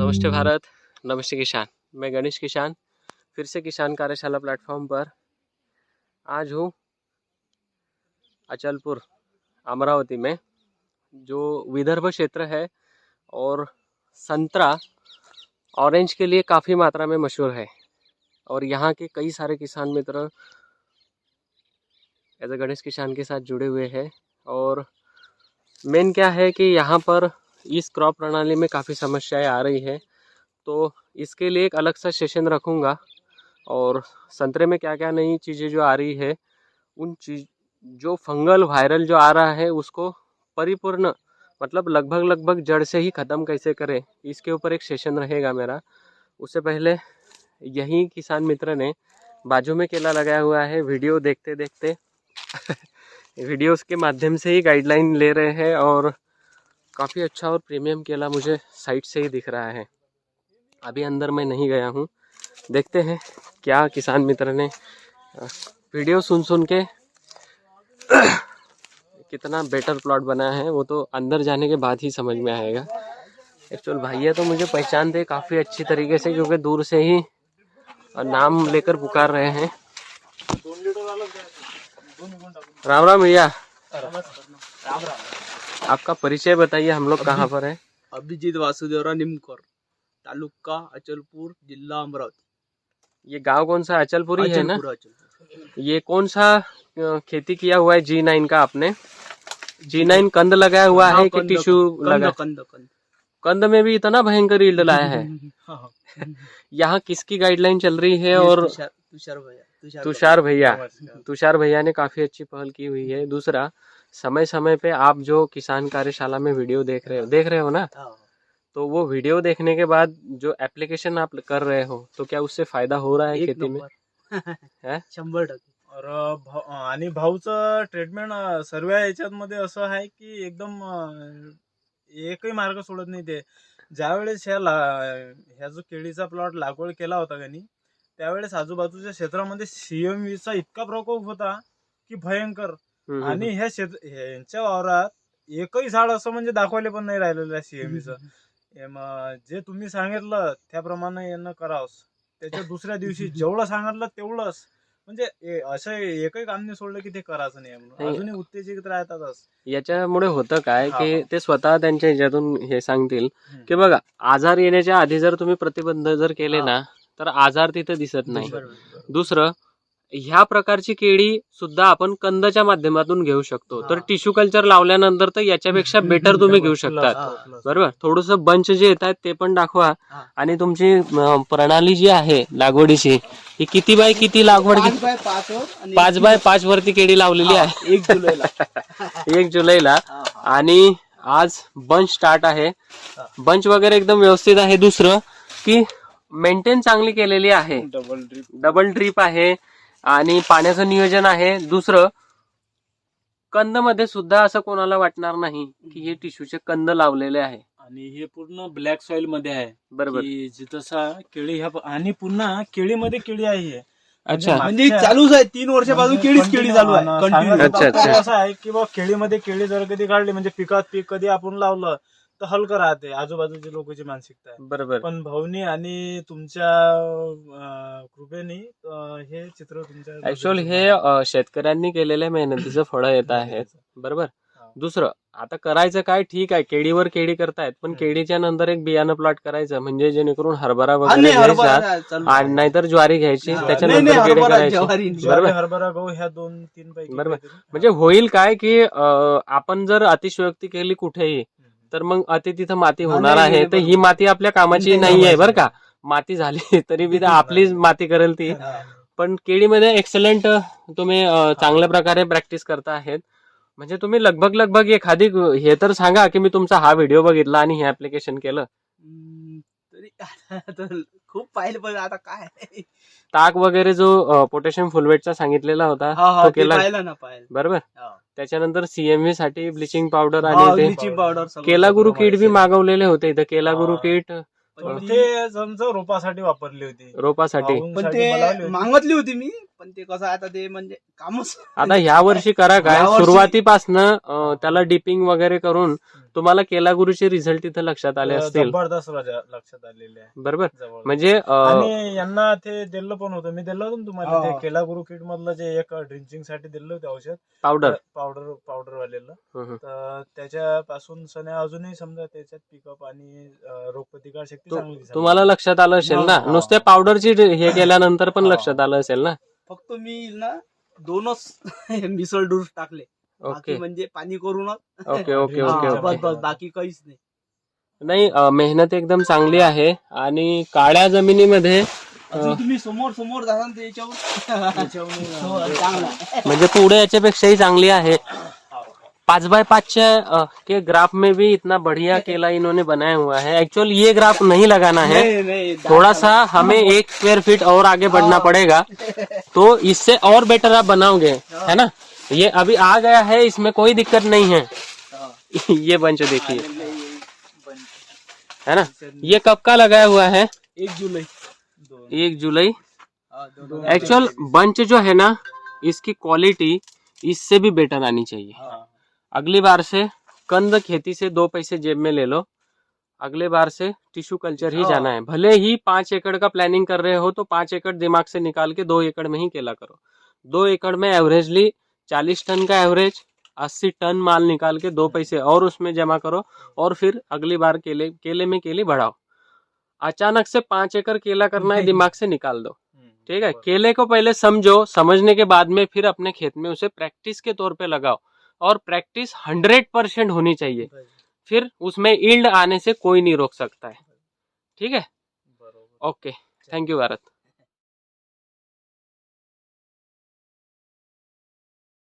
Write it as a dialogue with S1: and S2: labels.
S1: नमस्ते भारत, नमस्ते किसान। मैं गणेश किसान फिर से किसान कार्यशाला प्लेटफॉर्म पर आज हूँ अचलपुर अमरावती में, जो विदर्भ क्षेत्र है और संतरा ऑरेंज के लिए काफ़ी मात्रा में मशहूर है। और यहाँ के कई सारे किसान मित्र एज ए गणेश किसान के साथ जुड़े हुए हैं। और मेन क्या है कि यहाँ पर इस क्रॉप प्रणाली में काफ़ी समस्याएं आ रही है, तो इसके लिए एक अलग सा सेशन रखूँगा। और संतरे में क्या क्या नई चीज़ें जो आ रही है, उन चीज़ जो फंगल वायरल जो आ रहा है उसको परिपूर्ण मतलब लगभग जड़ से ही ख़त्म कैसे करें, इसके ऊपर एक सेशन रहेगा मेरा। उससे पहले यही किसान मित्र ने बाजू में केला लगाया हुआ है, वीडियो देखते देखते वीडियोस के माध्यम से ही गाइडलाइन ले रहे हैं। और काफ़ी अच्छा और प्रीमियम केला मुझे साइट से ही दिख रहा है। अभी अंदर मैं नहीं गया हूँ, देखते हैं क्या किसान मित्र ने वीडियो सुन के कितना बेटर प्लॉट बनाया है, वो तो अंदर जाने के बाद ही समझ में आएगा। एक्चुअल भैया तो मुझे पहचानते काफ़ी अच्छी तरीके से, क्योंकि दूर से ही नाम लेकर पुकार रहे हैं। राम राम भैया, आपका परिचय बताइए, हम लोग कहाँ पर है?
S2: अभिजीत वासुदेवराव निमकर, तालुका अचलपुर, जिला अमरावती।
S1: ये गांव कौन सा? अचलपुर ही है ना?
S2: अचलपुर।
S1: ये कौन सा खेती किया हुआ है G9 का आपने? G9 कंद लगाया हुआ है कि टिश्यू लगा? कंद में भी इतना भयंकर यील्ड लाया है। यहाँ किसकी गाइडलाइन चल रही है? और तुषार भैया ने काफी अच्छी पहल की हुई है। दूसरा, समय समय पे आप जो किसान कार्यशाला में वीडियो देख रहे हो ना, तो वो वीडियो देखने के बाद जो एप्लीकेशन आप कर रहे हो, तो क्या उससे फायदा हो रहा है खेती में?
S2: 100%। आणि भाऊचं ट्रीटमेंट सर्व याच्यामध्ये असं आहे की एकदम एकही मार्ग सोडत नाही ते। ज्यावेळेस ह्या जो केळीचा प्लॉट लागवड केला होता त्यांनी, त्यावेळेस आजूबाजूच्या क्षेत्रामध्ये CMVचा इतका प्रकोप होता की भयंकर। आणि ह्यांच्या वावरात एकही झाड असं म्हणजे दाखवले पण नाही राहिलेलं CMVचं। जे तुम्ही सांगितलं त्याप्रमाणे यांना करावंच। त्याच्या दुसऱ्या दिवशी जेवढं सांगितलं तेवढंच, म्हणजे असं एकही काम नाही सोडलं की ते करायचं नाही म्हणून, अजूनही उत्तेजित राहतातच।
S1: याच्यामुळे होतं काय की ते स्वतः त्यांच्या ह्याच्यातून हे सांगतील की बघा, आजार येण्याच्या आधी जर तुम्ही प्रतिबंध जर केले ना, तर आजार तिथे दिसत नाही। दुसरं, ह्या प्रकारची केळी सुद्धा आपण कंदच्या माध्यमातून घेऊ शकतो। तर टिश्यू कल्चर लावल्यानंतर तर याच्यापेक्षा बेटर तुम्ही घेऊ शकता, बरोबर? थोडस बंच जे येतात ते पण दाखवा। आणि तुमची प्रणाली जी आहे लागवडीची, ही किती बाय किती लागवड? 5 बाय 5 वरती केळी लावलेली आहे 1 जुलैला। आणि आज बंच स्टार्ट आहे, बंच वगैरे एकदम व्यवस्थित आहे। दुसरं की मेंटेन चांगली केलेली आहे, डबल ड्रीप आहे आणि पाण्याचं नियोजन आहे। दुसरं, कंद मध्ये सुद्धा असं कोणाला वाटणार नाही की हे टिश्यूचे कंद लावलेले आहे।
S2: आणि हे पूर्ण ब्लॅक सॉइल मध्ये आहे,
S1: बरोबर?
S2: जिथं केळी ह्या आणि पुन्हा केळीमध्ये केळी आहे।
S1: अच्छा,
S2: म्हणजे चालूच आहे 3 वर्षापासून केळी चालू आहे कंटिन्यू।
S1: अच्छा।
S2: असं आहे की बा केळीमध्ये केळी जर कधी काढली म्हणजे पिकात पीक कधी आपण लावलं तर हलकं राहते, आजूबाजूच्या लोकांची मानसिकता आहे।
S1: बरोबर।
S2: पण भाऊनी आणि तुमच्या कृपेने हे चित्र तुमच्या
S1: ऍक्च्युअली हे शेतकऱ्यांनी केलेल्या मेहनतीचं फळ येत आहे, बरोबर? दुसरं, आता करायचं काय, ठीक आहे केळीवर केळी करतायत, पण केळीच्या नंतर एक बियाणं प्लॉट करायचं, म्हणजे जेणेकरून हरभरा वगैरे घ्यायचा आणि नाहीतर ज्वारी घ्यायची, त्याच्यानंतर केळी करायची, बरोबर?
S2: हरभरा गहू ह्या 2-3 पैकी,
S1: बरोबर? म्हणजे होईल काय की आपण जर अतिशयोक्ती केली कुठेही, तर मग अति तिथं माती होणार आहे। तर ही माती आपल्या कामाची नाही आहे, बरं का? माती झाली तरी बी आपलीच माती करेल ती। पण केळीमध्ये एक्सलंट तुम्ही चांगल्या प्रकारे प्रॅक्टिस करता आहेत। म्हणजे तुम्ही लगभग एखादी हे तर सांगा की मी तुमचा हा व्हिडिओ बघितला आणि हे ऍप्लिकेशन केलं।
S2: तरी खूप पाहिलं, पण आता काय
S1: ताक वगैरे जो पोटॅशियम फुलवेटचा सांगितलेला होता तो केला, बरोबर? त्याच्यानंतर CMV साठी ब्लिचिंग पावडर आणि ते केला गुरु किट बी मागवलेले होते इथं। केला गुरु किट
S2: ते रोपासाठी वापरली होती,
S1: रोपासाठी
S2: पण ते मागतली होती मी, पण ते कसं आता ते म्हणजे कामच।
S1: आता ह्या वर्षी करा काय, सुरुवातीपासनं त्याला डिपिंग वगैरे करून तुम्हाला केलागुरूचे रिझल्ट तिथं लक्षात आले असतील,
S2: जबरदस्त लक्षात आलेले आहे.
S1: बरोबर.
S2: जबरदस्त.
S1: म्हणजे
S2: आणि यांना ते दिलं पण होतं, मी दिलं होतं ना तुम्हाला
S3: हो.
S2: ते केलागुरू किट मधलं जे एक ड्रिंचिंग साठी दिलं होतं औषध,
S1: पावडर.
S2: पावडर वालेलं.
S1: हम्म.
S2: तर त्याच्यापासून सध्या अजूनही समजा त्याच्यात पिकअप आणि रोगप्रतिकार शक्ती चांगली दिसायला
S1: तुम्हाला
S2: लागली.
S1: लक्षात आलं असेल ना,
S3: हा.
S1: नुसत्या पावडरची हे केल्यानंतर पण
S3: हा.
S1: लक्षात आलं असेल ना.
S3: फक्त मी ना 2च मिसळ डोस टाकले,
S1: ओके
S3: बाकी म्हणजे पाणी करूनच.
S1: ओके ओके
S3: हा,
S1: ओके
S3: बस
S1: ओके.
S3: बस बाकी काहीच नाही.
S1: नाही मेहनत एकदम चांगली आहे. आणि काळ्या जमिनीमध्ये
S3: अजून तुम्ही समोर समोर जाणार तर याच्यावर हो, चांगला आहे.
S1: म्हणजे पुढे याच्यापेक्षाही चांगली आहे. 5x5 के ग्राफ में भी इतना बढ़िया केला इन्होंने बनाया हुआ है. एक्चुअल ये ग्राफ नहीं लगाना है,
S3: नहीं,
S1: थोड़ा सा हमें 1 स्क्वायर फीट और आगे बढ़ना पड़ेगा, तो इससे और बेटर आप बनाओगे, है ना. ये अभी आ गया है, इसमें कोई दिक्कत नहीं है.
S3: हाँ,
S1: ये बंच देखिए, है ना.
S3: ये
S1: ये कब का लगाया हुआ है?
S3: 1 जुलाई
S1: 1 जुलाई.
S3: हाँ, दोनों-
S1: एक्चुअल बंच जो है ना, इसकी क्वालिटी इससे भी बेटर आनी चाहिए.
S3: हाँ,
S1: अगली बार से कंद खेती से 2 पैसे जेब में ले लो, अगले बार से टिश्यू कल्चर ही जाना है. भले ही 5 एकड़ का प्लानिंग कर रहे हो तो 5 एकड़ दिमाग से निकाल के 2 एकड़ में ही केला करो. 2 एकड़ में एवरेजली 40 टन का एवरेज, 80 टन माल निकाल के 2 पैसे और उसमें जमा करो, और फिर अगली बार केले में केली बढ़ाओ. अचानक से 5 एकड़ केला करना है, दिमाग से निकाल दो. ठीक है. केले को पहले समझो, समझने के बाद में फिर अपने खेत में उसे प्रैक्टिस के तौर पे लगाओ, और प्रैक्टिस 100% होनी चाहिए. फिर उसमें ईल्ड आने से कोई नहीं रोक सकता है. ठीक है.
S2: बरोबर.
S1: ओके. Thank you Bharat.